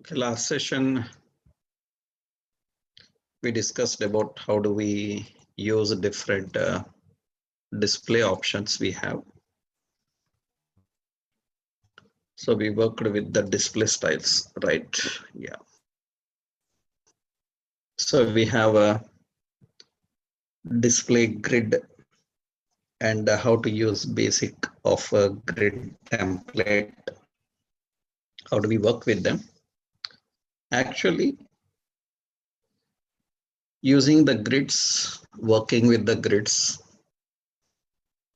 Okay, last session we discussed about how do we use different display options we have. So we worked with the display styles, right? Yeah. So we have a display grid and how to use basic of a grid template. How do we work with them? Actually, using the grids, working with the grids,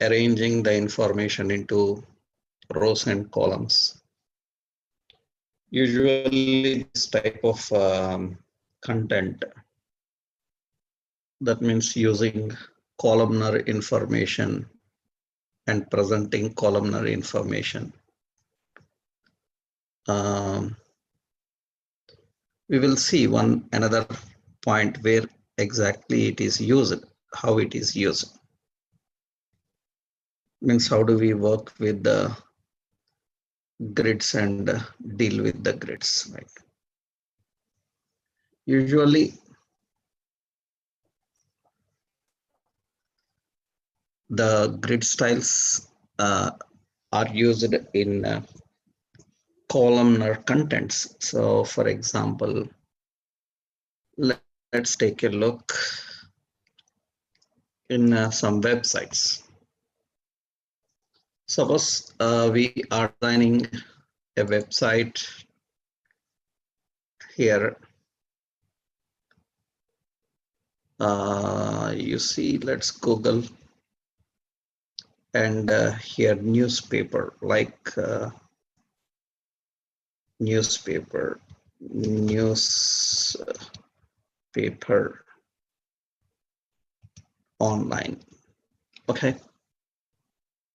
arranging the information into rows and columns. Usually this type of content, that means using columnar information and presenting columnar information. We will see another point where exactly it is used, how it is used. Means how do we work with the grids and deal with the grids, right? Usually the grid styles are used in columnar contents. So for example, let's take a look in some websites. Suppose we are designing a website here. You see, let's Google and here newspaper, like newspaper online. Okay,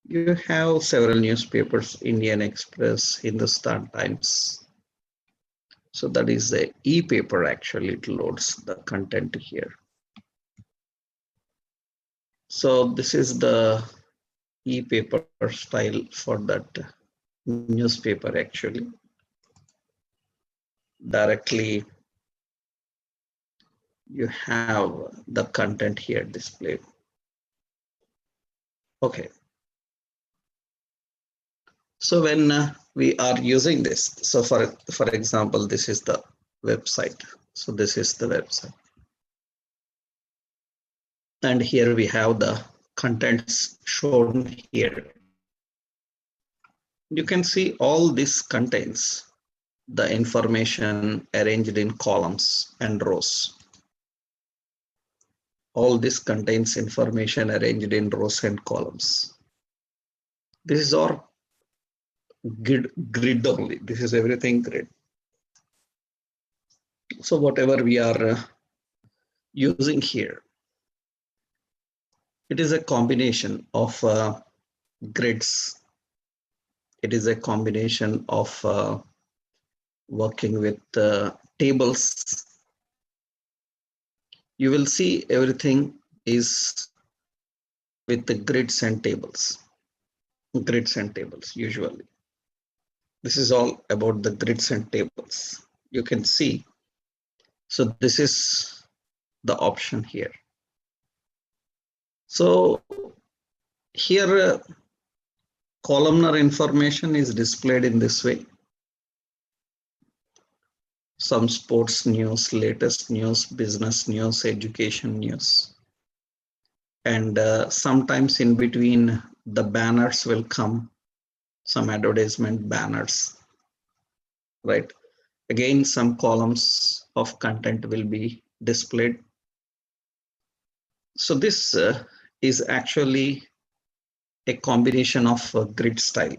you have several newspapers, Indian Express, Hindustan Times. So that is the e-paper. Actually, it loads the content here. So this is the e-paper style for that newspaper. Actually, directly you have the content here displayed. Okay. So when we are using this, so for example, this is the website. So this is the website. And here we have the contents shown here. You can see all this contains the information arranged in columns and rows. All this contains information arranged in rows and columns. This is our grid only. This is everything grid. So whatever we are using here, it is a combination of grids. It is a combination of working with tables. You will see everything is with the grids and tables. Grids and tables usually. This is all about the grids and tables. You can see. So this is the option here. So here columnar information is displayed in this way. Some sports news, latest news, business news, education news. And sometimes in between the banners will come some advertisement banners, right? Again, some columns of content will be displayed. So this is actually a combination of grid style.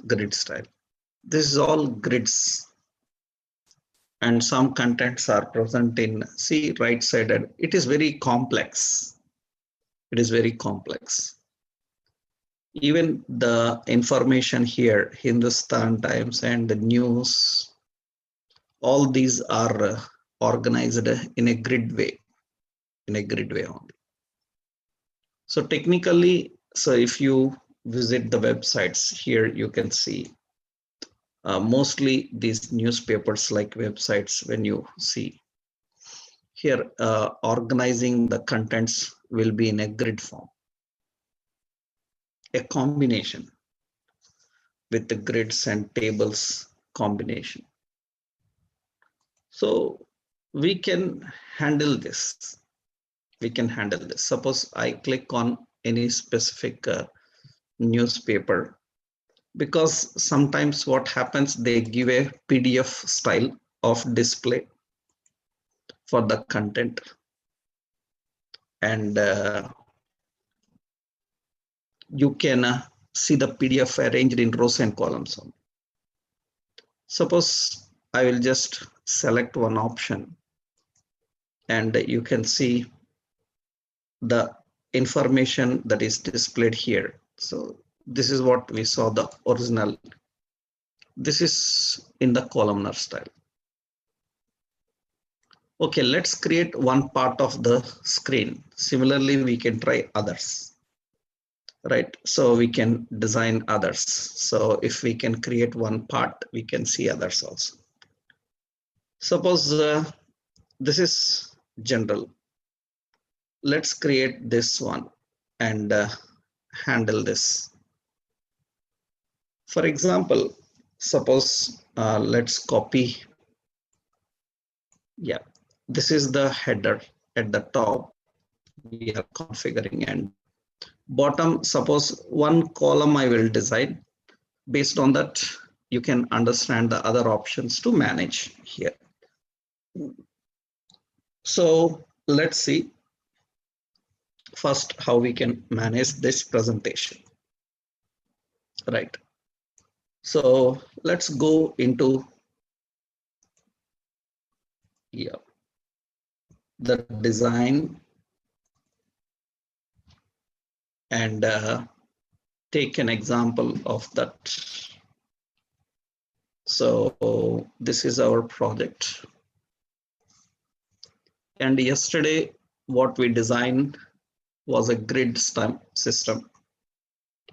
This is all grids. And some contents are present in, see, right sided. It is very complex. It is very complex. Even the information here, Hindustan Times and the news, all these are organized in a grid way, only. So technically, so if you visit the websites here, you can see Mostly these newspapers like websites, when you see here, organizing the contents will be in a grid form, a combination with the grids and tables combination. So we can handle this. We can handle this. Suppose I click on any specific newspaper, because sometimes what happens, they give a PDF style of display for the content, and you can see the PDF arranged in rows and columns. Suppose I will just select one option, and you can see the information that is displayed here. So this is what we saw, the original. This is in the columnar style. Okay, let's create one part of the screen. Similarly, we can try others, right? So we can design others. So if we can create one part, we can see others also. Suppose this is general. Let's create this one and handle this. For example, suppose let's copy. Yeah, this is the header at the top we are configuring, and bottom, suppose one column I will design. Based on that, you can understand the other options to manage here. So let's see first how we can manage this presentation, right? So let's go into the design and take an example of that. So this is our project, and yesterday what we designed was a grid system,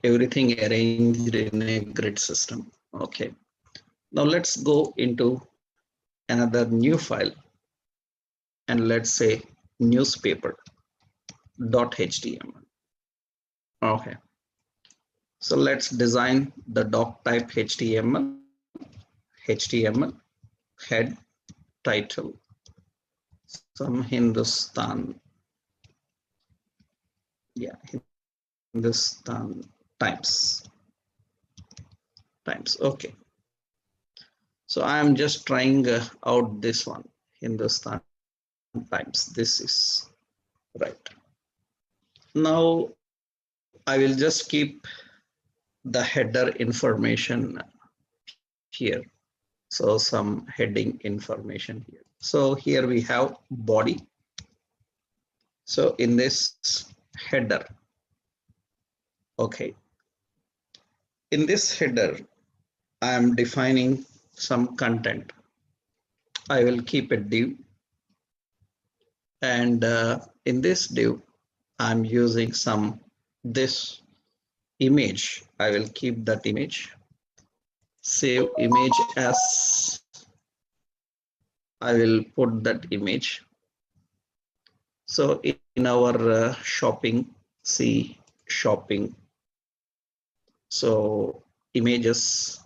everything arranged in a grid system. Okay, now let's go into another new file, and let's say newspaper.html. Okay, so let's design the doc type HTML, head, title, some Hindustan, yeah, Hindustan Times. Okay, so I am just trying out this one, Hindustan Times. This is right. Now I will just keep the header information here. So some heading information here. So here we have body. So in this header, okay, in this header, I am defining some content. I will keep a div, and in this div, I'm using this image. I will keep that image. Save image as, I will put that image. So in our shopping, see shopping. So images,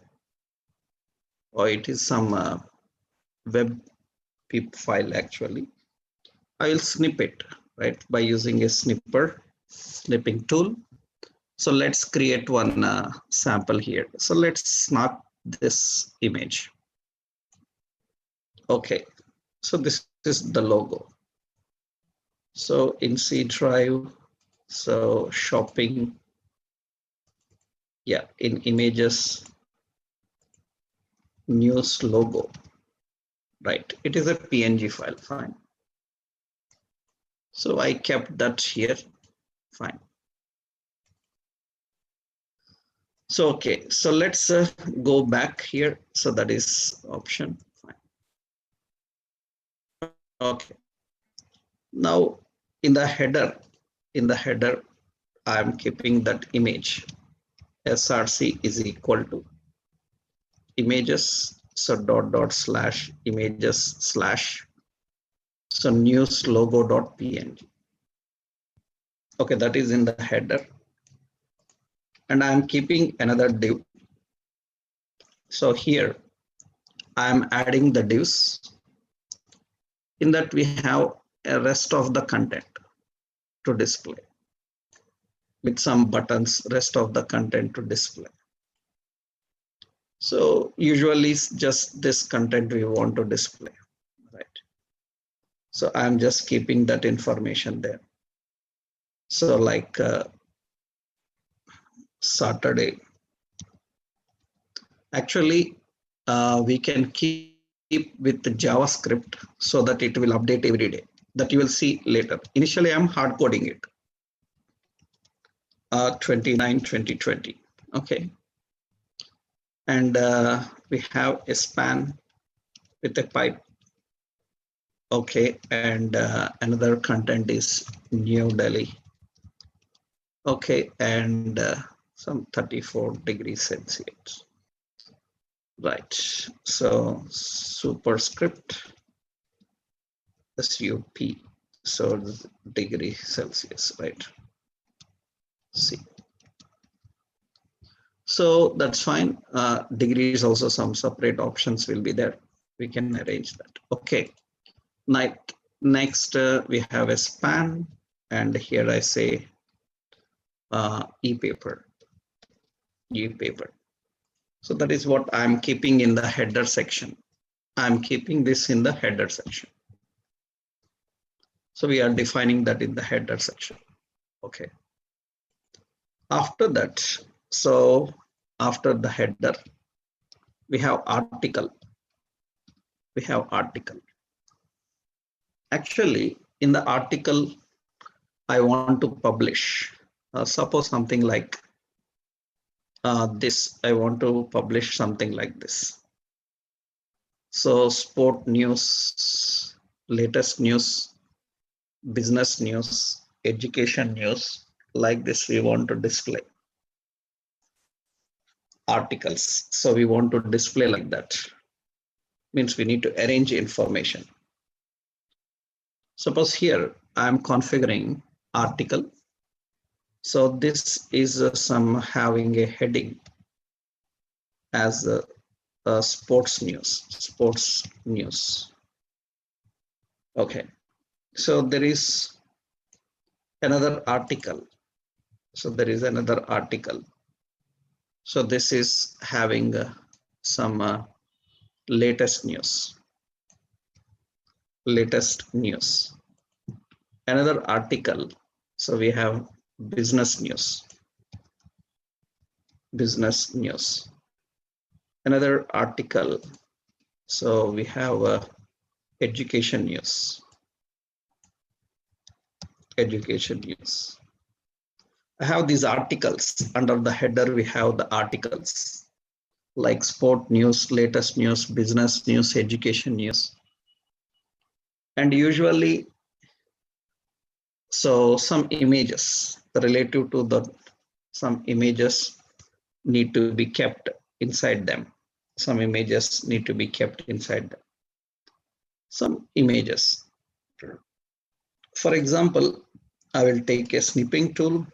or it is some web pip file actually. I will snip it, right, by using a snipping tool. So let's create one sample here. So let's snap this image. Okay, so this is the logo. So in C drive, so shopping, yeah, in images, news logo, right? It is a PNG file, fine. So I kept that here, fine. So, okay, so let's go back here. So that is option, fine. Okay. Now in the header, I'm keeping that image. SRC is equal to images. So dot slash images slash. So news logo dot png. Okay, that is in the header. And I'm keeping another div. So here I'm adding the divs. In that we have a rest of the content to display with some buttons, rest of the content to display. So usually it's just this content we want to display, right? So I'm just keeping that information there. So like Saturday, actually we can keep with the JavaScript so that it will update every day. That you will see later. Initially I'm hard coding it. 29/2020. Okay. And we have a span with a pipe. Okay, and another content is New Delhi. Okay, and some 34 degrees Celsius. Right, so superscript SUP, so degree Celsius, right? C. So that's fine. Degrees also some separate options will be there. We can arrange that. Okay. Next we have a span, and here I say e-paper. So that is what I'm keeping in the header section. I'm keeping this in the header section. So we are defining that in the header section. Okay. After that, so after the header, we have article. Actually, in the article, I want to publish. Suppose something like this. I want to publish something like this. So sport news, latest news, business news, education news, like this we want to display. Articles. So we want to display like that. Means we need to arrange information. Suppose here I'm configuring article. So this is some having a heading as a sports news. Okay. So there is another article. So there is another article. So this is having some latest news. Another article. So we have business news. Another article. So we have education news. I have these articles. Under the header, we have the articles like sport news, latest news, business news, education news. And usually, so some images relative to some images need to be kept inside them. Some images. Some images. For example, I will take a snipping tool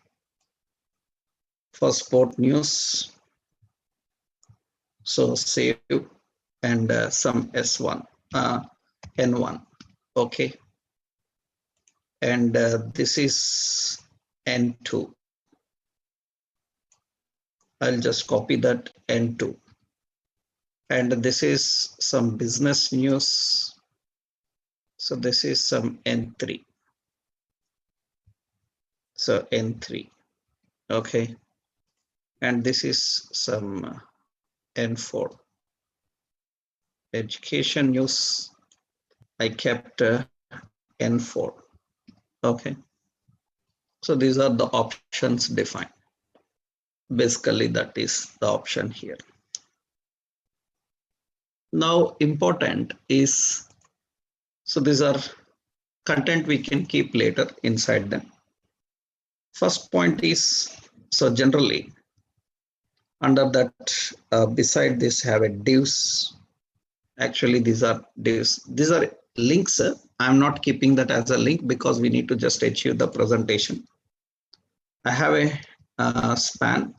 for sport news. So save and some S1, N1. Okay. And this is N2. I'll just copy that N2. And this is some business news. So this is some N3. So N3. Okay. And this is some N4. Education news. I kept N4. Okay. So these are the options defined. Basically, that is the option here. Now, important is, so these are content we can keep later inside them. First point is, so generally, Under that, beside this have a divs. Actually, these are divs. These are links. I'm not keeping that as a link because we need to just achieve the presentation. I have a span.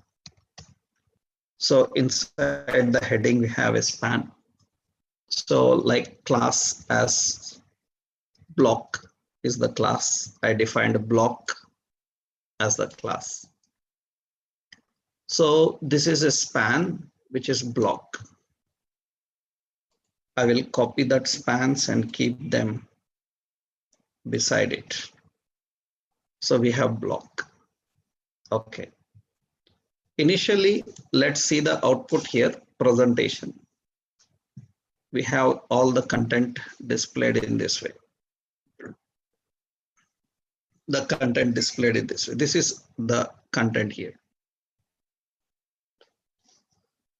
So inside the heading, we have a span. So like class as block is the class. I defined a block as the class. So this is a span, which is block. I will copy that spans and keep them beside it. So we have block. Okay. Initially, let's see the output here, presentation. We have all the content displayed in this way. The content displayed in this way. This is the content here.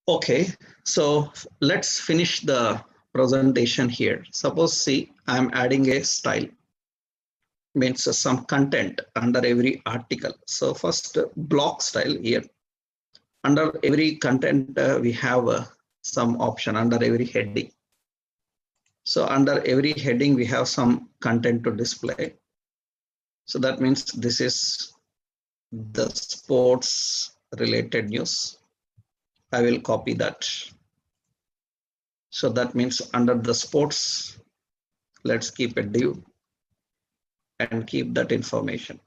Okay, so let's finish the presentation here. Suppose, see, I'm adding a style, means some content under every article. So first block style here. Under every content, we have some option under every heading. So under every heading, we have some content to display. So that means this is the sports related news. I will copy that. So that means under the sports, let's keep a div and keep that information.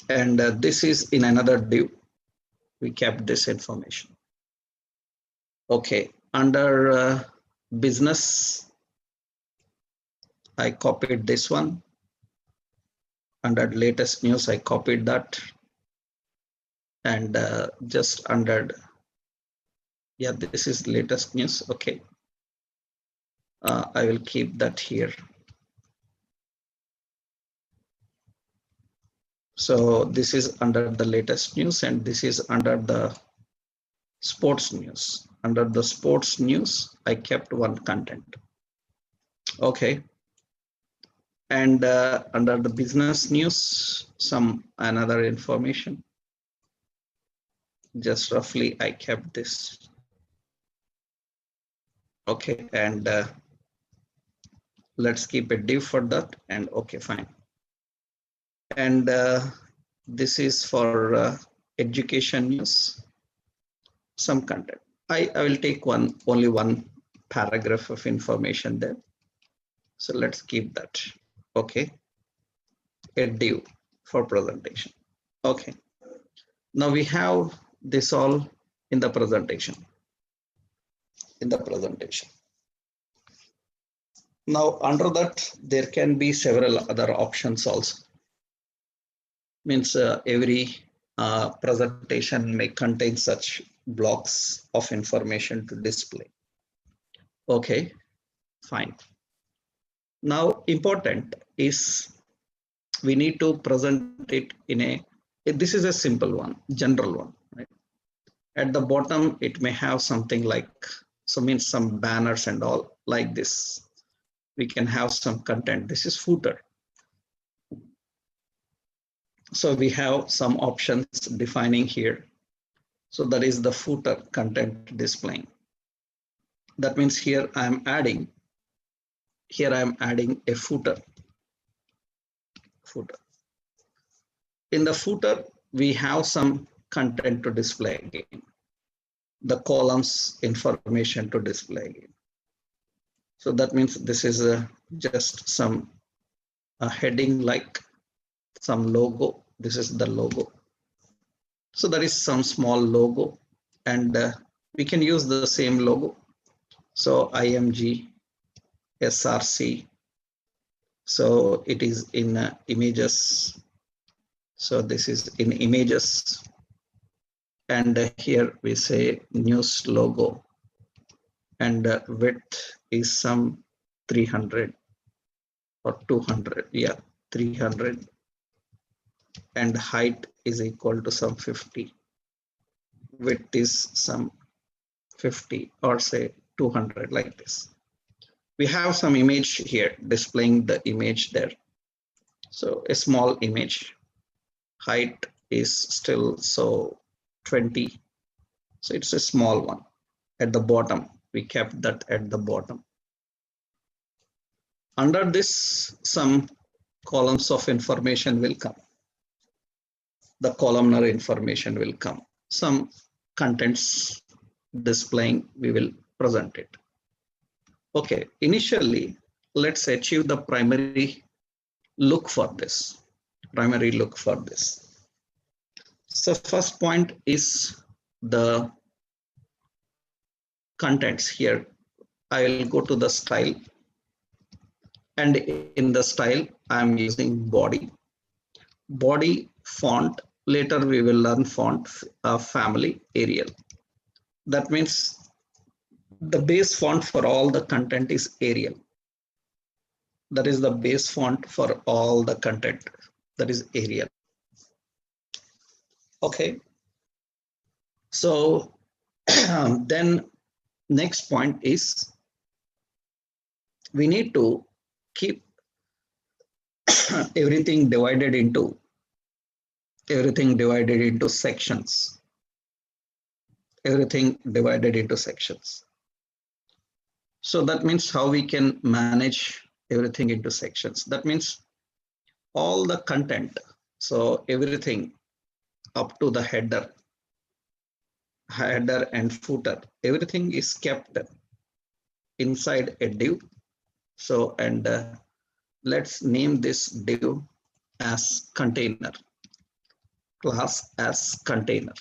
And this is in another div. We kept this information. Okay, under business, I copied this one. Under latest news, I copied that. And just under, yeah, this is latest news. Okay. I will keep that here. So this is under the latest news and this is under the sports news. Under the sports news, I kept one content. Okay. And under the business news, some another information. Just roughly, I kept this. Okay, and let's keep a div for that. And okay, fine. And this is for education news. Some content. I will take only one paragraph of information there. So let's keep that. Okay. A div for presentation. Okay. Now we have this all in the presentation. Now under that, there can be several other options also. Means every presentation may contain such blocks of information to display. Okay, fine. Now important is we need to present it in a, this is a simple one, general one, right? At the bottom, it may have something like, so means some banners and all like this. We can have some content. This is footer. So we have some options defining here. So that is the footer content displaying. That means here I am adding a footer. In the footer, we have some content to display again. The columns information to display again. So that means this is just some heading like some logo. This is the logo. So there is some small logo and we can use the same logo. So IMG, SRC. So it is in images. So this is in images. And here we say news logo. And width is some 300 or 200. Yeah, 300. And height is equal to some 50. Width is some 50 or say 200 like this. We have some image here displaying the image there. So a small image. Height is still so 20. So it's a small one at the bottom. We kept that at the bottom. Under this, some columns of information will come. The columnar information will come. Some contents displaying, we will present it. Okay, initially, let's achieve the primary look for this. Primary look for this. So first point is the contents here. I will go to the style, and in the style, I'm using body font. Later we will learn font family Arial. That means the base font for all the content is Arial. That is the base font for all the content. That is Arial. Okay. So then next point is we need to keep everything divided into sections. Everything divided into sections. So that means how we can manage everything into sections. That means all the content. So everything up to the header and footer, everything is kept inside a div. So, and let's name this div as container, class as container.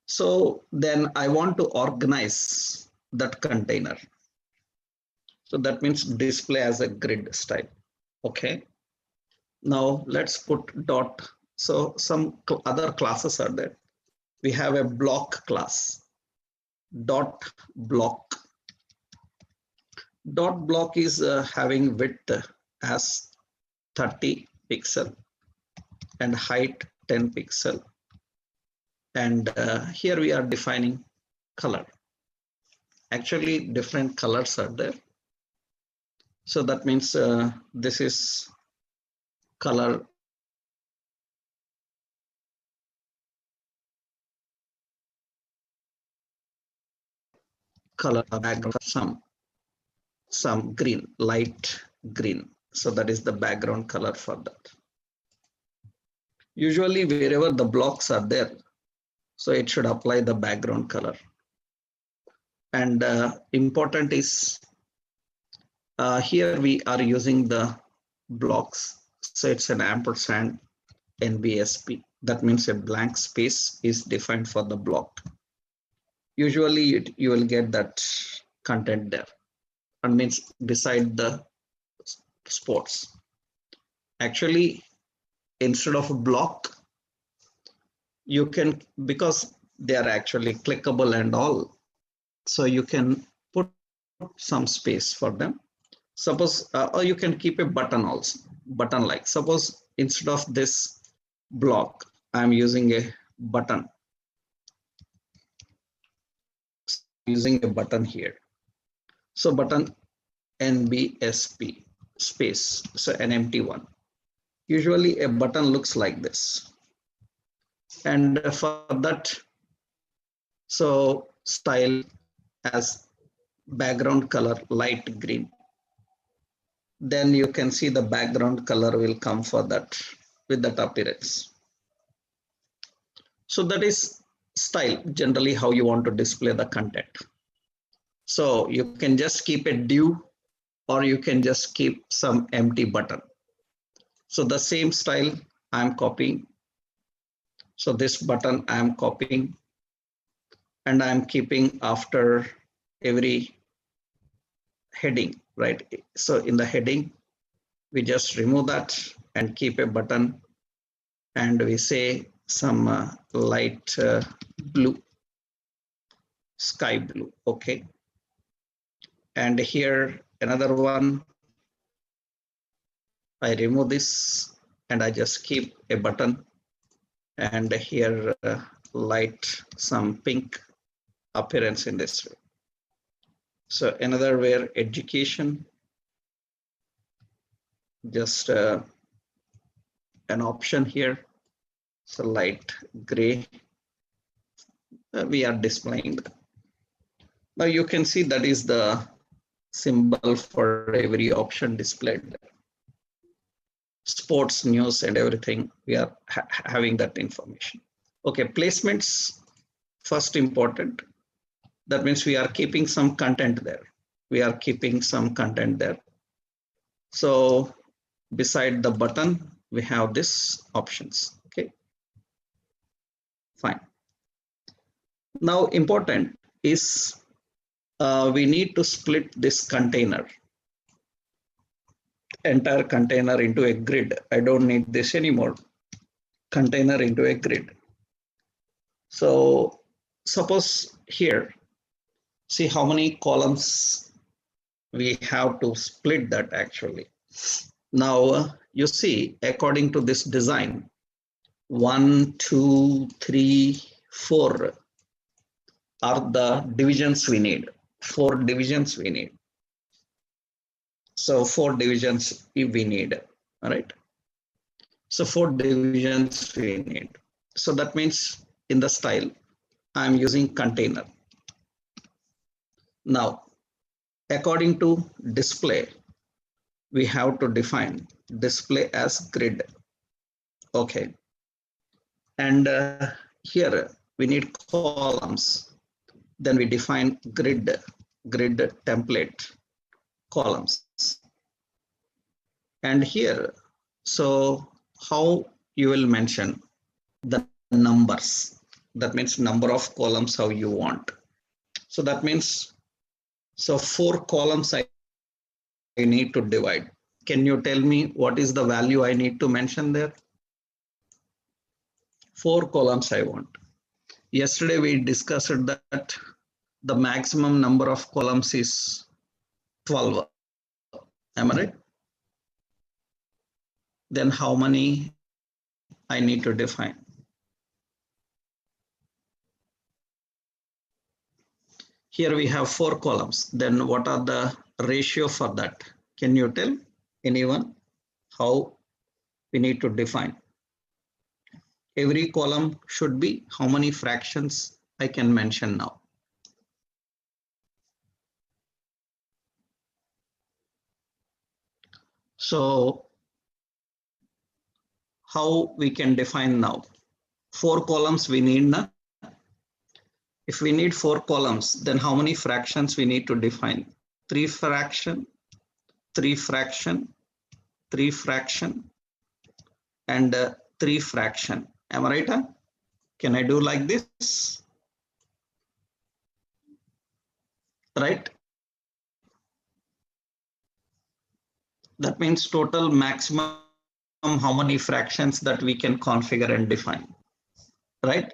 So then I want to organize that container. So that means display as a grid style. Okay. Now let's put dot. So some other classes are there. We have a block class, dot block. Dot block is having width as 30 pixel and height 10 pixel. And here we are defining color. Actually, different colors are there. So that means this is color background, some green, light green. So that is the background color for that. Usually wherever the blocks are there, so it should apply the background color. And important is here we are using the blocks. So it's an ampersand NBSP. That means a blank space is defined for the block. Usually you will get that content there. And means beside the sports. Actually, instead of a block, you can, because they are actually clickable and all, so you can put some space for them. Suppose, or you can keep a button also, button like. Suppose instead of this block, I'm using a button. Using a button here. So button NBSP space, so an empty one. Usually a button looks like this. And for that, so style as background color light green. Then you can see the background color will come for that with that appearance. So that is style, generally how you want to display the content. So you can just keep a div or you can just keep some empty button. So the same style I'm copying. So this button I'm copying and I'm keeping after every heading, right? So in the heading, we just remove that and keep a button and we say some light blue, sky blue, okay. And here another one, I remove this and I just keep a button and here light some pink appearance in this way. So another where education, just an option here So light gray, we are displaying. Now you can see that is the symbol for every option displayed. Sports news and everything, we are having that information. Okay, placements first important. That means we are keeping some content there. We are keeping some content there. So beside the button, we have this options. Okay, fine. Now important is we need to split this container, entire container into a grid. I don't need this anymore. Container into a grid. So suppose here, see how many columns we have to split that actually. Now you see, according to this design, 1, 2, 3, 4 are the divisions we need. 4 divisions we need. So 4 divisions we need. All right. So 4 divisions we need. So that means in the style, I'm using container. Now, according to display, we have to define display as grid. Okay. And here we need columns. Then we define grid template columns. And here, so how you will mention the numbers. That means number of columns how you want. So that means, so 4 columns I need to divide. Can you tell me what is the value I need to mention there? 4 columns I want. Yesterday we discussed that the maximum number of columns is 12. Am I right? Then how many I need to define? Here we have 4 columns. Then what are the ratio for that? Can you tell anyone how we need to define? Every column should be how many fractions I can mention now. So how we can define now? 4 columns we need now. If we need 4 columns, then how many fractions we need to define? 3 fraction, 3 fraction, 3 fraction, and 3 fraction. Am I right? Huh? Can I do like this? Right? That means total maximum how many fractions that we can configure and define. Right?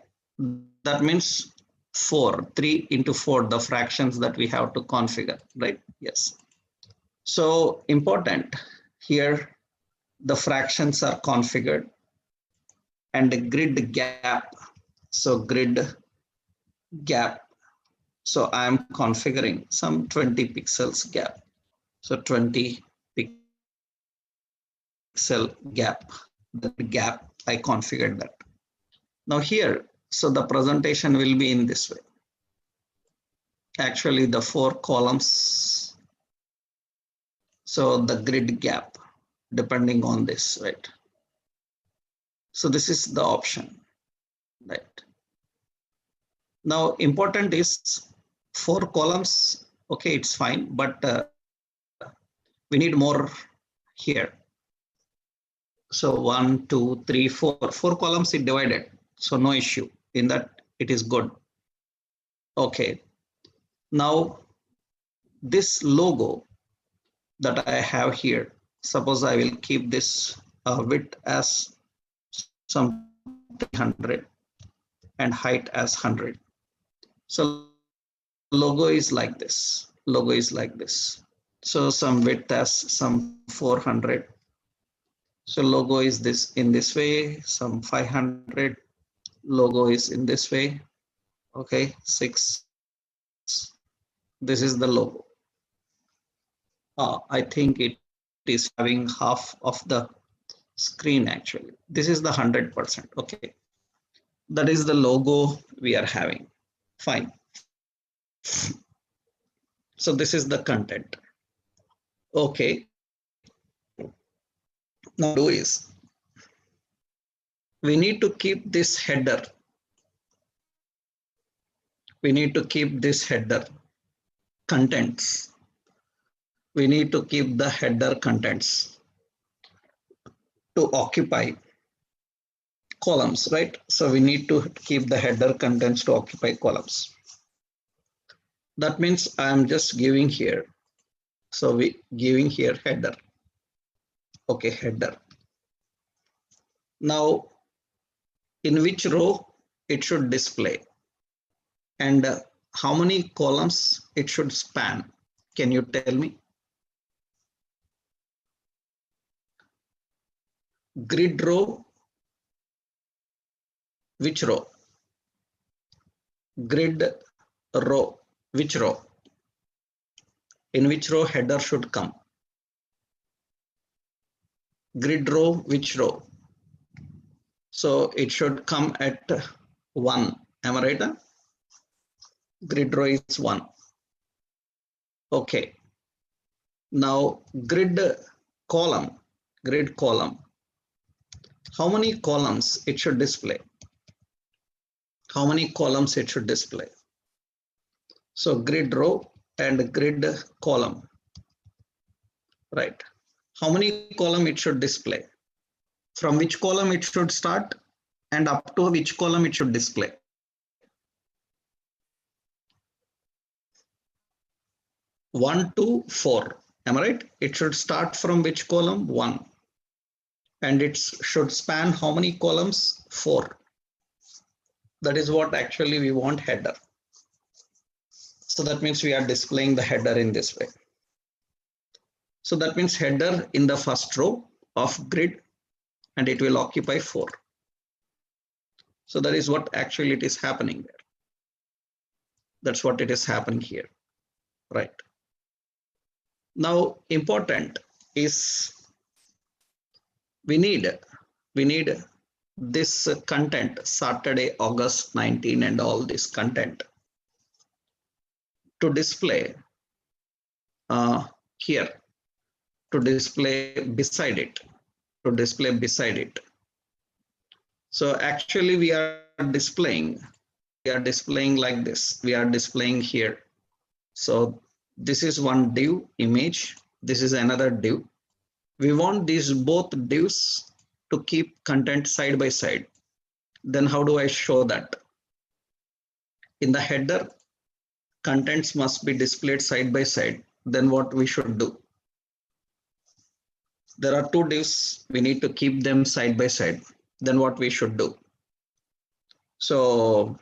That means 4, 3 into 4, the fractions that we have to configure, right? Yes. So important here, the fractions are configured and the grid gap. So grid gap. So I am configuring some 20 pixels gap. So 20 pixel gap, the gap, I configured that. Now here, so the presentation will be in this way. Actually the 4 columns, so the grid gap depending on this, right? So this is the option, right? Now important is 4 columns, okay, it's fine, but we need more here. So 1, 2, 3, 4, 4 columns is divided, so no issue in that, it is good. Okay, now this logo that I have here, suppose I will keep this width as some 300 and height as 100. So logo is like this, logo is like this. So some width as some 400. So logo is this in this way, some 500. Logo is in this way. Okay, 6. This is the logo. I think it is having half of the screen actually. This is the 100%. Okay. That is the logo we are having. Fine. So this is the content. Okay. Now what we do is we need to keep this header. We need to keep this header contents. We need to keep the header contents to occupy columns, right? So we need to keep the header contents to occupy columns. That means I am just giving here. So we giving here header. Okay, header. Now, in which row it should display and how many columns it should span? Can you tell me? Grid row, which row? Grid row, which row? In which row header should come? Grid row, which row? So it should come at 1. Am I right? Huh? Grid row is 1. Okay. Now grid column, grid column. How many columns it should display? How many columns it should display? So grid row and grid column, right? How many column it should display? From which column it should start and up to which column it should display? 1 to 4. Am I right? It should start from which column? 1. And it should span how many columns? 4. That is what actually we want header. So that means we are displaying the header in this way. So that means header in the first row of grid and it will occupy 4. So that is what actually it is happening there. That's what it is happening here, right? Now important is we need this content, Saturday, August 19 and all this content to display here, to display beside it, to display beside it. So actually we are displaying like this. We are displaying here. So this is one div image. This is another div. We want these both divs to keep content side by side. Then how do I show that? In the header, contents must be displayed side by side. Then what we should do? There are two divs. We need to keep them side by side. Then what we should do? So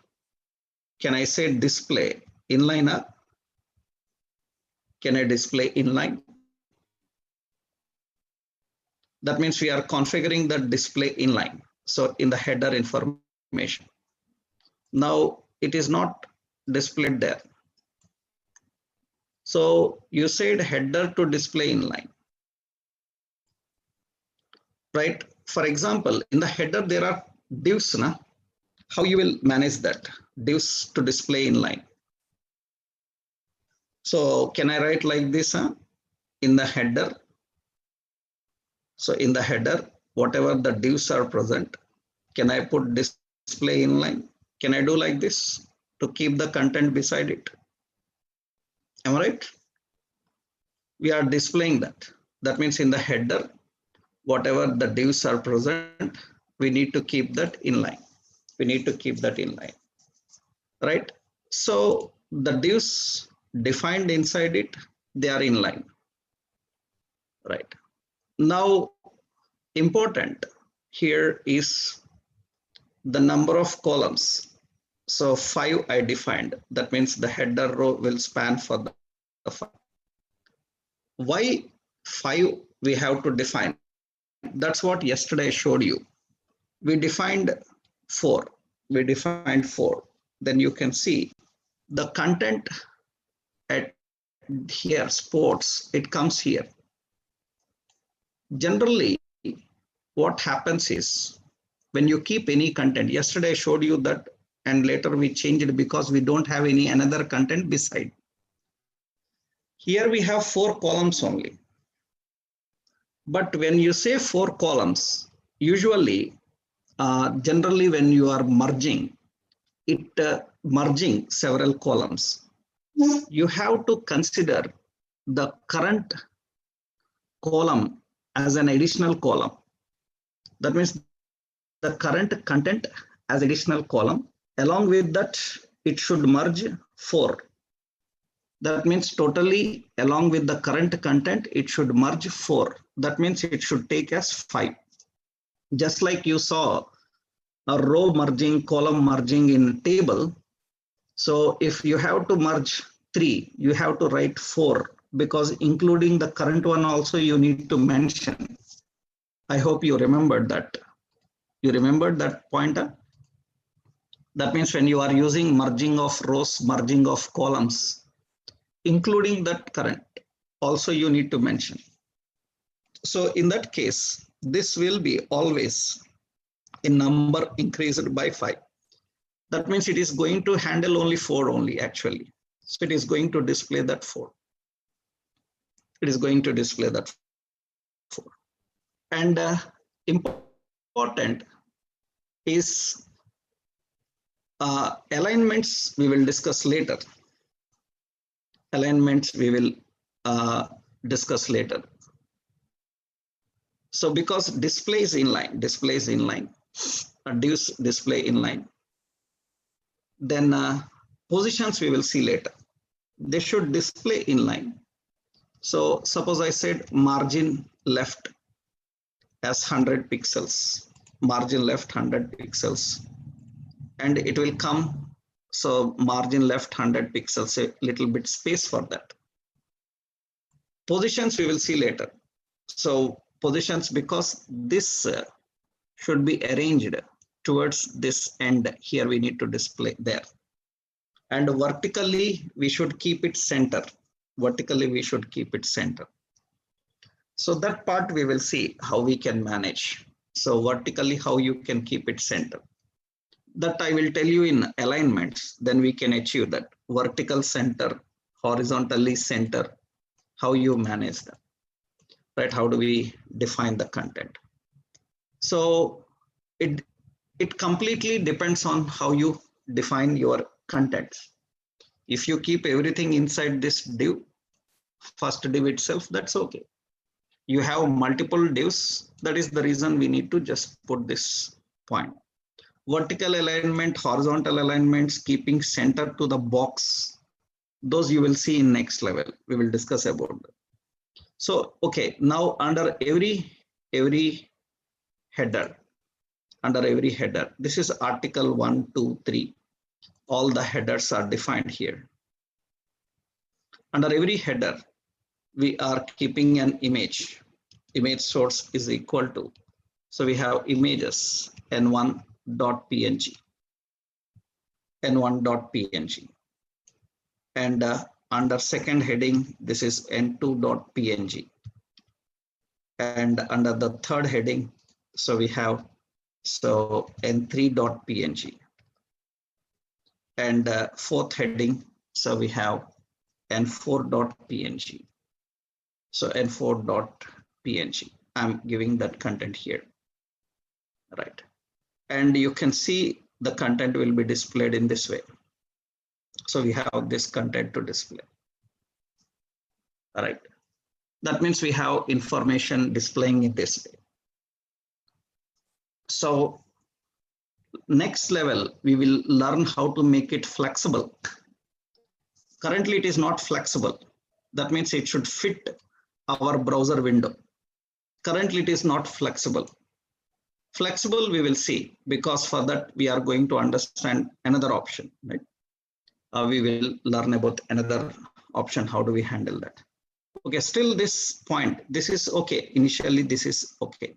can I say display inline? Can I display inline? That means we are configuring the display inline. So in the header information. Now it is not displayed there. So you said header to display inline, right? For example, in the header there are divs. How you will manage that? Divs to display inline. So can I write like this? In the header. So in the header, whatever the divs are present, can I put display inline? Can I do like this to keep the content beside it? Am I right? We are displaying that. That means in the header, whatever the divs are present, we need to keep that inline. We need to keep that inline, right? So the divs defined inside it, they are inline, right? Now, important here is the number of columns. So 5 I defined. That means the header row will span for the 5. Why 5 we have to define? That's what yesterday I showed you. We defined 4. We defined 4. Then you can see the content at here, sports, it comes here. Generally, what happens is when you keep any content, yesterday I showed you that, and later we changed it because we don't have any another content beside. Here we have 4 columns only. But when you say 4 columns, usually, generally when you are merging, merging several columns, you have to consider the current column as an additional column. That means the current content as additional column. Along with that, it should merge 4. That means totally along with the current content, it should merge 4. That means it should take as 5. Just like you saw a row merging, column merging in table. So if you have to merge 3, you have to write 4, because including the current one also you need to mention. I hope you remembered that. You remembered that pointer? That means when you are using merging of rows, merging of columns, including that current, also you need to mention. So in that case, this will be always in number increased by 5. That means it is going to handle only 4 only actually. So it is going to display that 4. It is going to display that 4. And important is alignments we will discuss later. Alignments we will discuss later. So because displays inline, reduce display inline, then positions we will see later. They should display inline. So suppose I said margin left as 100 pixels, margin left 100 pixels, and it will come, so margin left 100 pixels, a little bit space for that. Positions we will see later. So positions, because this should be arranged towards this end, here we need to display there. And vertically we should keep it center. Vertically we should keep it center. So that part we will see how we can manage. So vertically how you can keep it center. That I will tell you in alignments, then we can achieve that. Vertical center, horizontally center, how you manage that, right? How do we define the content? So it completely depends on how you define your contents. If you keep everything inside this div, first div itself, that's okay. You have multiple divs, that is the reason we need to just put this point. Vertical alignment, horizontal alignments, keeping center to the box, those you will see in next level. We will discuss about that. So, okay, now under every header, this is article 1, 2, 3. All the headers are defined here. Under every header, we are keeping an image. Image source is equal to, so we have images n1.png, n1.png, and under second heading, this is n2.png, and under the third heading, so we have n3.png, and fourth heading, so we have n4.png. So n4.png, I'm giving that content here, right? And you can see the content will be displayed in this way. So we have this content to display, all right? That means we have information displaying in this way. So next level, we will learn how to make it flexible. Currently, it is not flexible. That means it should fit our browser window. Currently, it is not flexible. Flexible, we will see, because for that, we are going to understand another option, right? We will learn about another option. How do we handle that? Okay, still this point, this is okay. Initially, this is okay.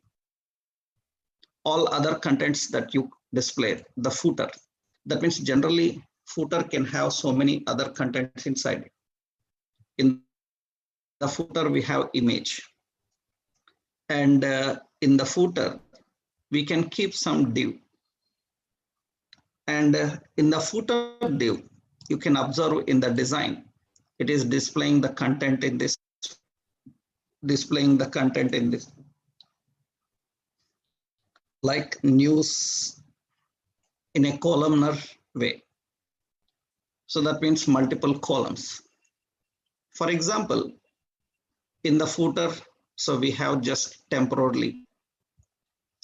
All other contents that you display, the footer, that means generally footer can have so many other contents inside. In the footer, we have image. And in the footer, we can keep some div. And in the footer div, you can observe in the design, it is displaying the content in this, like news in a columnar way. So that means multiple columns. For example, in the footer, so we have just temporarily,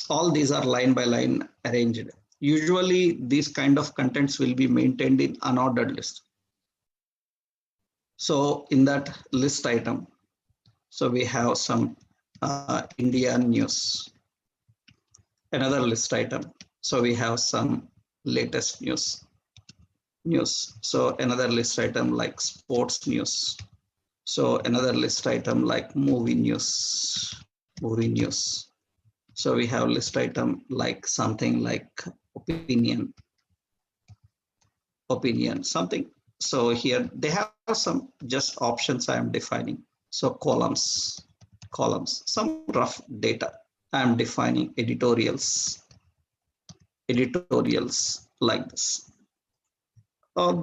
all these are line by line arranged. Usually these kind of contents will be maintained in unordered list. So in that list item, so we have some India news, another list item. So we have some latest news. So another list item like sports news. So another list item like movie news. So we have list item like something like opinion, something. So here they have some just options I am defining. So columns, some rough data. I am defining editorials like this.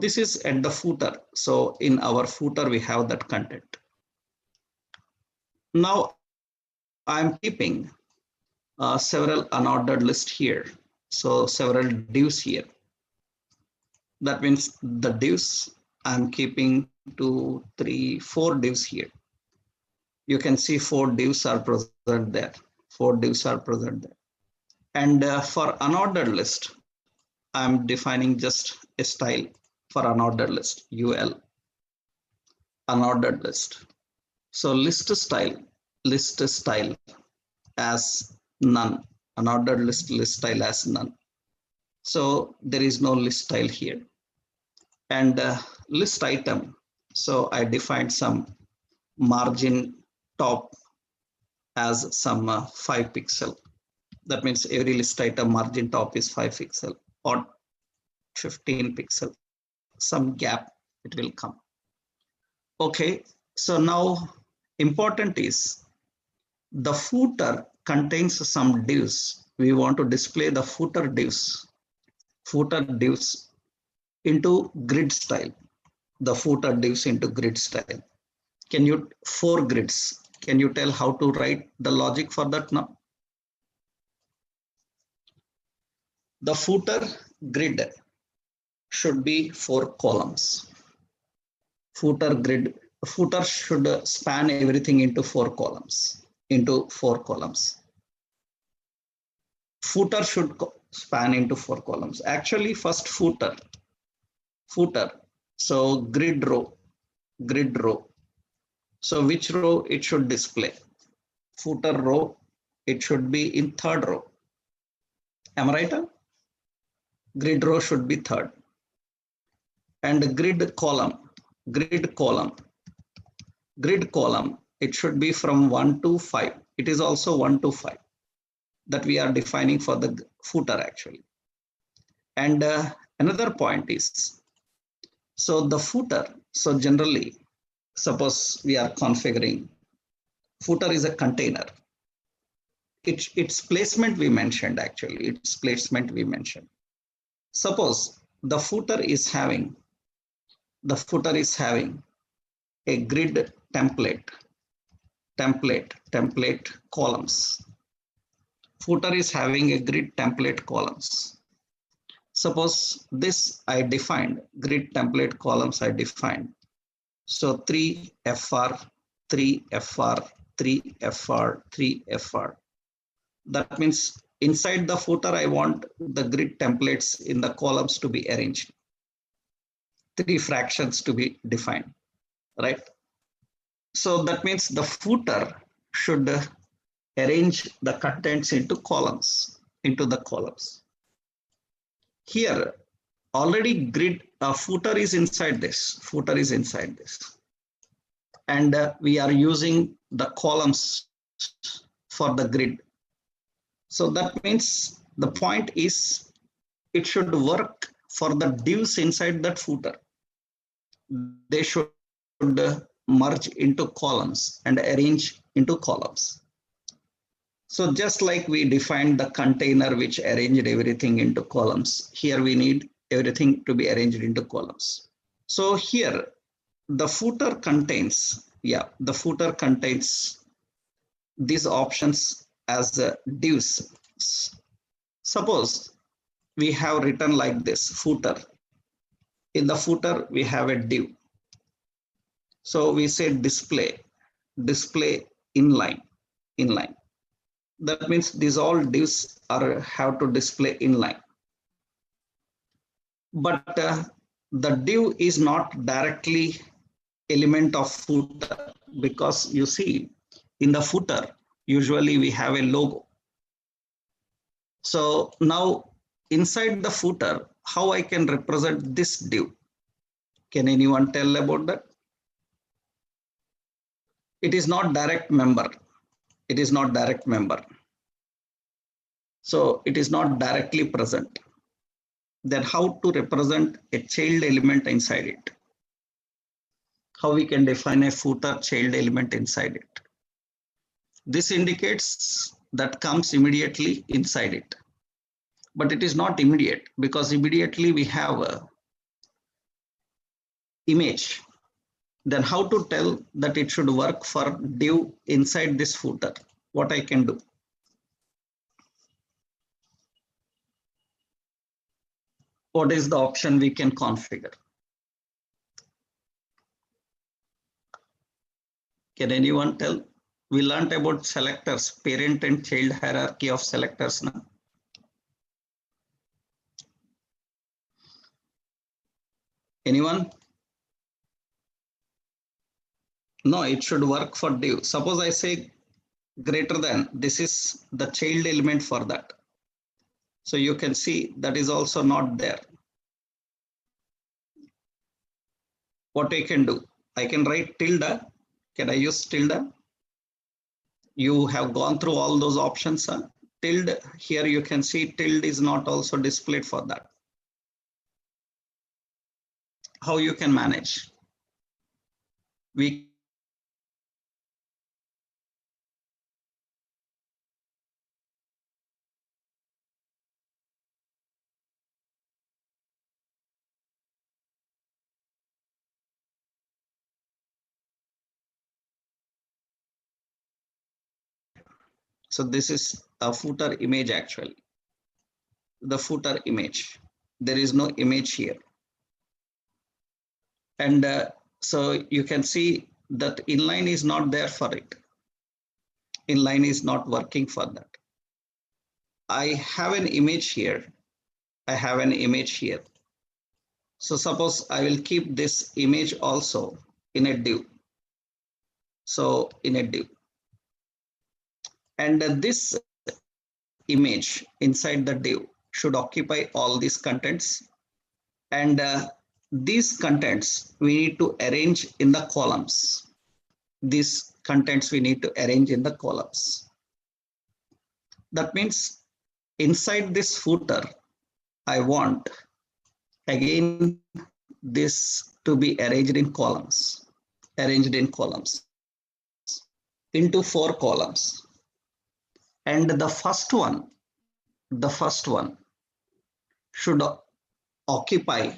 This is at the footer. So in our footer, we have that content. Now I'm keeping several unordered lists here. So several divs here. That means the divs, I'm keeping 2, 3, 4 divs here. You can see 4 divs are present there. 4 divs are present there. And for unordered list, I'm defining just a style for unordered list, UL, unordered list. So list style as none, unordered list style as none. So there is no list style here. And list item, so I defined some margin top as some 5 pixel. That means every list item margin top is 5 pixel or 15 pixel, some gap it will come. Okay, so now important is the footer contains some divs. We want to display the footer divs into grid style, the footer divs into grid style. Can you, 4 grids, can you tell how to write the logic for that now? The footer grid should be 4 columns. Footer should span everything into 4 columns. Footer should span into 4 columns. Actually, first footer. So grid row. So which row it should display? Footer row, it should be in 3rd row. Am I right? Grid row should be 3rd. And grid column, it should be from 1 to 5. It is also 1 to 5 that we are defining for the footer actually. And another point is, so the footer, so generally, suppose we are configuring, footer is a container. Its placement we mentioned actually, Suppose the footer is having a grid template columns. Footer is having a grid template columns. Suppose this I defined, grid template columns I defined. So 3 FR, 3 FR, 3 FR, 3 FR. That means inside the footer, I want the grid templates in the columns to be arranged. 3 fractions to be defined, right? So that means the footer should arrange the contents into columns, Here, already grid footer is inside this. And we are using the columns for the grid. So that means the point is it should work for the divs inside that footer. They should merge into columns and arrange into columns. So just like we defined the container which arranged everything into columns, here we need everything to be arranged into columns. So here the footer contains, the footer contains these options as divs. Suppose we have written like this footer. In the footer, we have a div. So we say display inline. That means these all divs are have to display inline. But the div is not directly element of footer, because you see in the footer, usually we have a logo. So now inside the footer, how I can represent this div? Can anyone tell about that? It is not direct member. It is not direct member. So it is not directly present. Then how to represent a child element inside it? How we can define a footer child element inside it? This indicates that comes immediately inside it. But it is not immediate, because immediately we have a image. Then how to tell that it should work for div inside this footer? What I can do? What is the option we can configure? Can anyone tell? We learned about selectors, parent and child hierarchy of selectors now. Anyone? No, it should work for div. Suppose I say greater than, this is the child element for that. So you can see that is also not there. What I can do? I can write tilde. Can I use tilde? You have gone through all those options. Tilde, here you can see tilde is not also displayed for that. How you can manage? We So this is a footer image actually. The footer image. There is no image here. And so you can see that inline is not there for it. Inline is not working for that. I have an image here. I have an image here. So suppose I will keep this image also in a div. So in a div. And this image inside the div should occupy all these contents. And these contents we need to arrange in the columns. These contents we need to arrange in the columns. That means inside this footer, I want again this to be arranged in columns, into 4 columns. And the first one should occupy,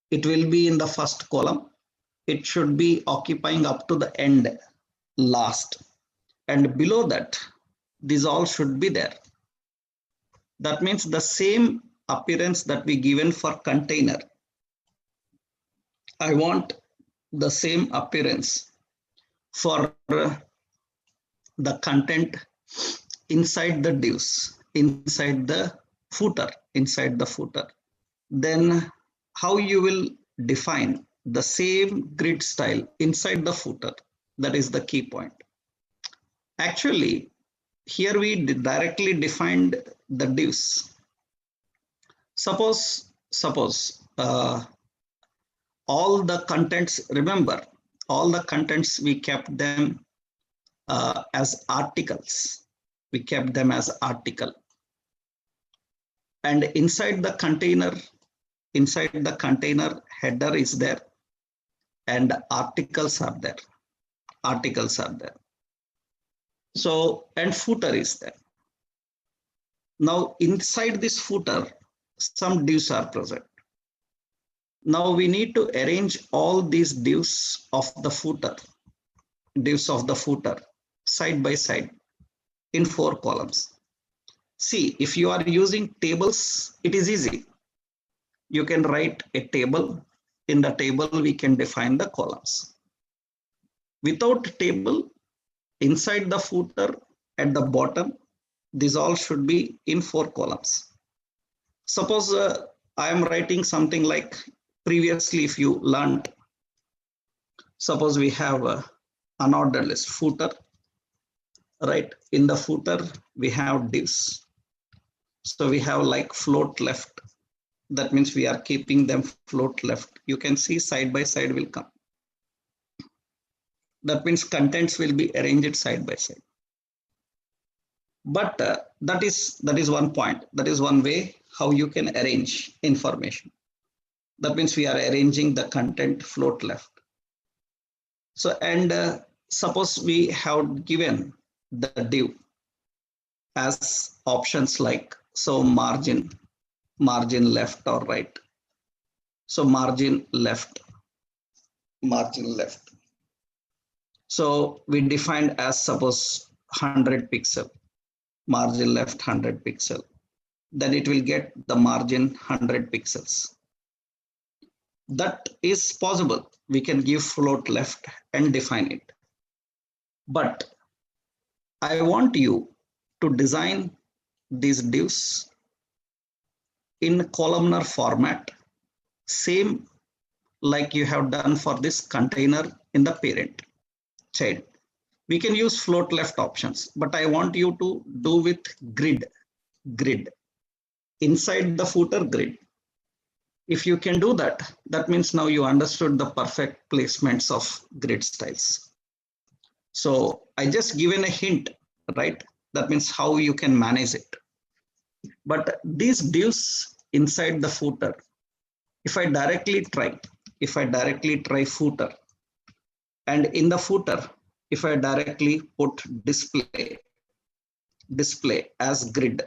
it will be in the first column. It should be occupying up to the end, last. And below that, these all should be there. That means the same appearance that we given for container. I want the same appearance for the content inside the divs, inside the footer. Then how you will define the same grid style inside the footer? That is the key point. Actually, here we directly defined the divs. Suppose all the contents, remember, all the contents we kept them as articles. We kept them as article. And inside the container, header is there and articles are there. So, and footer is there. Now inside this footer, some divs are present. Now we need to arrange all these divs of the footer side by side in 4 columns. See, if you are using tables, it is easy. You can write a table. In the table, we can define the columns. Without table, inside the footer at the bottom, these all should be in 4 columns. Suppose I am writing something like previously, if you learned, suppose we have an ordered list footer, right? In the footer, we have divs. So we have like float left. That means we are keeping them float left. You can see side by side will come. That means contents will be arranged side by side. But that is one point. That is one way how you can arrange information. That means we are arranging the content float left. So, and suppose we have given the div as options like, so margin left or right. So margin left. So we defined as suppose 100 pixel, margin left 100 pixel. Then it will get the margin 100 pixels. That is possible. We can give float left and define it. But I want you to design these divs in columnar format, same like you have done for this container in the parent child. We can use float left options, but I want you to do with grid inside the footer grid. If you can do that, that means now you understood the perfect placements of grid styles. So I just given a hint, right? That means how you can manage it. But these divs inside the footer, if I directly try footer, and in the footer, if I directly put display as grid,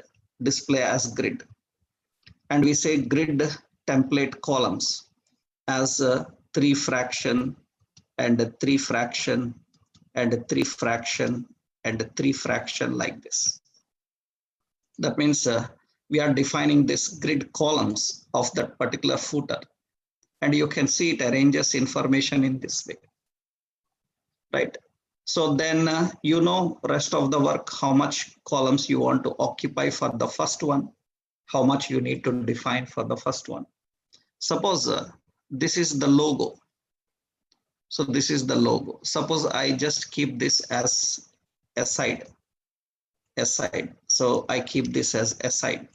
and we say grid template columns as 3 fraction and 3 fraction and 3 fraction and 3 fraction like this. That means we are defining this grid columns of that particular footer, and you can see it arranges information in this way, right? So then you know rest of the work, how much columns you want to occupy for the first one, how much you need to define for the first one. Suppose this is the logo. So this is the logo. Suppose I just keep this as aside. So I keep this as aside.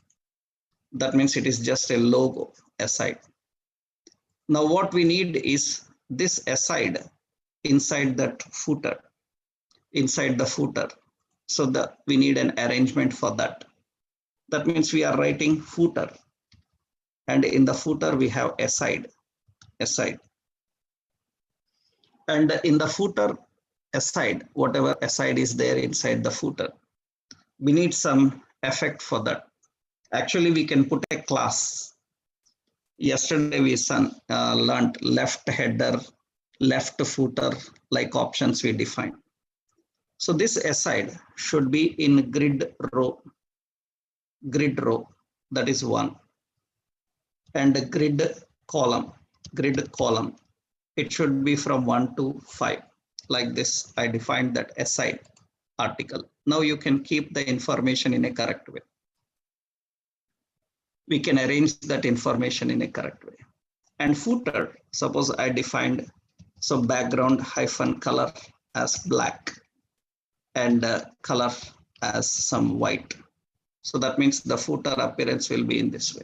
That means it is just a logo aside. Now what we need is this aside inside that footer, inside the footer. So we need an arrangement for that. That means we are writing footer, and in the footer we have aside. And in the footer aside, whatever aside is there inside the footer, we need some effect for that. Actually, we can put a class. Yesterday we learned left header, left footer, like options we define. So this aside should be in grid row, that is 1. And grid column, it should be from 1 to 5. Like this, I defined that aside article. Now you can keep the information in a correct way. We can arrange that information in a correct way. And footer, suppose I defined, so background hyphen color as black and color as some white. So that means the footer appearance will be in this way.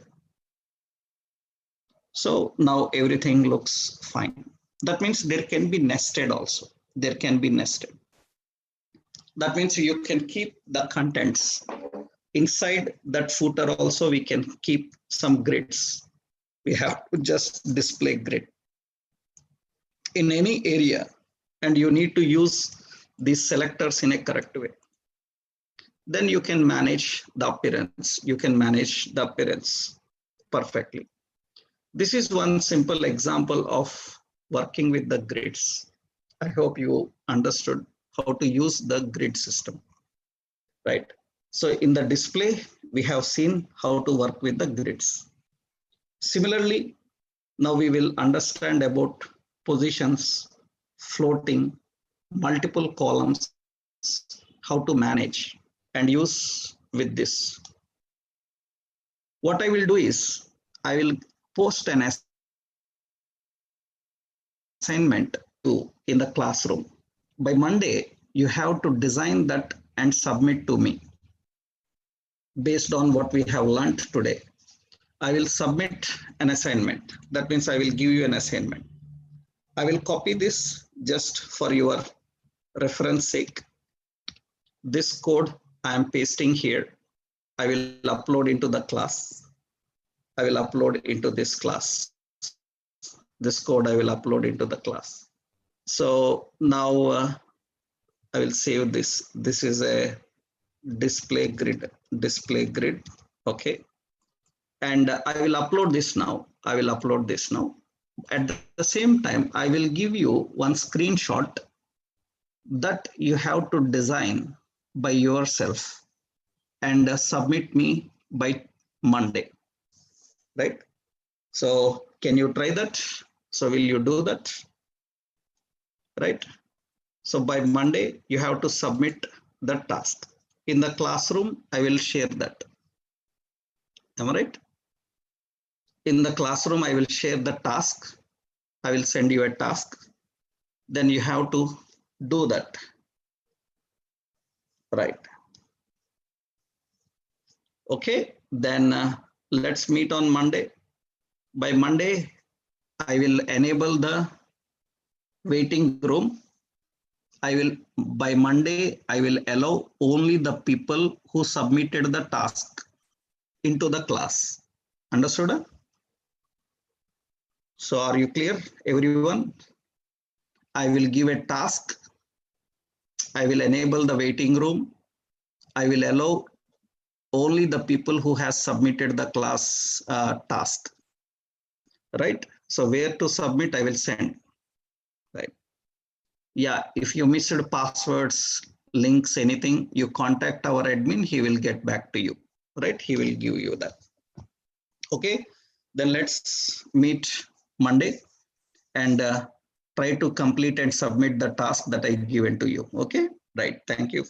So now everything looks fine. That means there can be nested also. There can be nested. That means you can keep the contents. Inside that footer also we can keep some grids. We have to just display grid in any area, and you need to use these selectors in a correct way. then you can manage the appearance. You can manage the appearance perfectly. This is one simple example of working with the grids. I hope you understood how to use the grid system, right? So in the display, we have seen how to work with the grids. Similarly, now we will understand about positions, floating, multiple columns, how to manage and use with this. What I will do is I will post an assignment to in the classroom. By Monday, you have to design that and submit to me based on what we have learned today. I will submit an assignment. That means I will give you an assignment. I will copy this just for your reference sake. This code I am pasting here. I will upload into the class. I will upload into this class. This code I will upload into the class. So now I will save this. This is a display grid. Display grid. Okay. And I will upload this now. I will upload this now. At the same time, I will give you one screenshot that you have to design by yourself and submit me by Monday, right? So can you try that? So will you do that, right? So by Monday, you have to submit the task. In the classroom, I will share that. Am I right? In the classroom, I will share the task. I will send you a task. Then you have to do that, right? Okay, then let's meet on Monday. By Monday, I will enable the waiting room. I will, by Monday, I will allow only the people who submitted the task into the class. Understood? So are you clear, everyone? I will give a task. I will enable the waiting room. I will allow only the people who has submitted the class task, right? So where to submit, I will send, right? Yeah, if you missed passwords, links, anything, you contact our admin, he will get back to you, right? He will give you that. Okay, then let's meet Monday and try to complete and submit the task that I given to you. Okay, right, thank you.